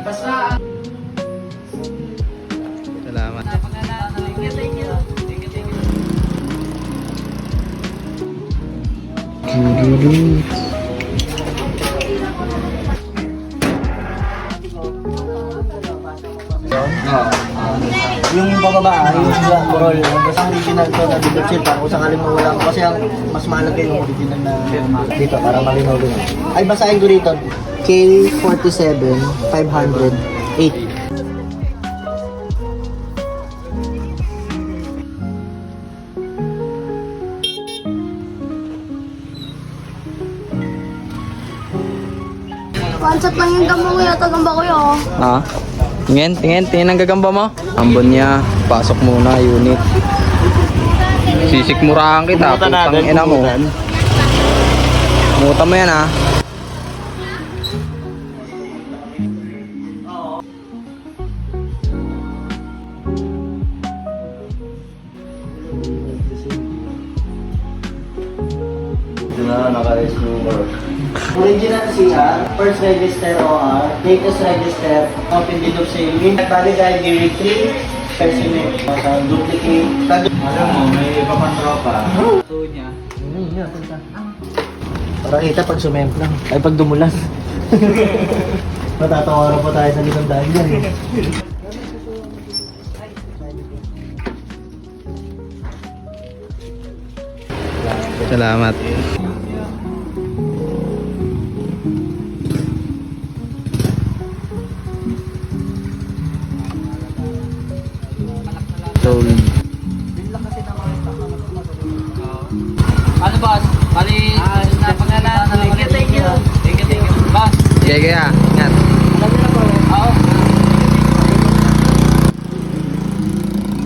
Basta. Salamat. Yung pababa, yung roll, basta original to na dito chip kung sakaling mawala ko kasi ang mas malaki yung original na dito para malinaw din. Ay basahin ko dito, K47 508. Pansat lang yung gamba ko yata, gamba ko yun. Ha? Tingin ang gagamba mo. Ambon niya, pasok muna, unit. Sisikmurahan kita, putang ina mo. Muta mo yan ha. Original CR, first register OR, latest register, open deed of sale, valid ID 3, specimen, sa duplicate. Alam mo, may papantropa. Ito niya. Para kita pag sumemplang, ay pag dumulas. Matatawaran pa tayo sa likandaan dyan. Salamat. Sold. Ano boss? Bali, na pangalan. Thank you. Boss. Kaya, ingat.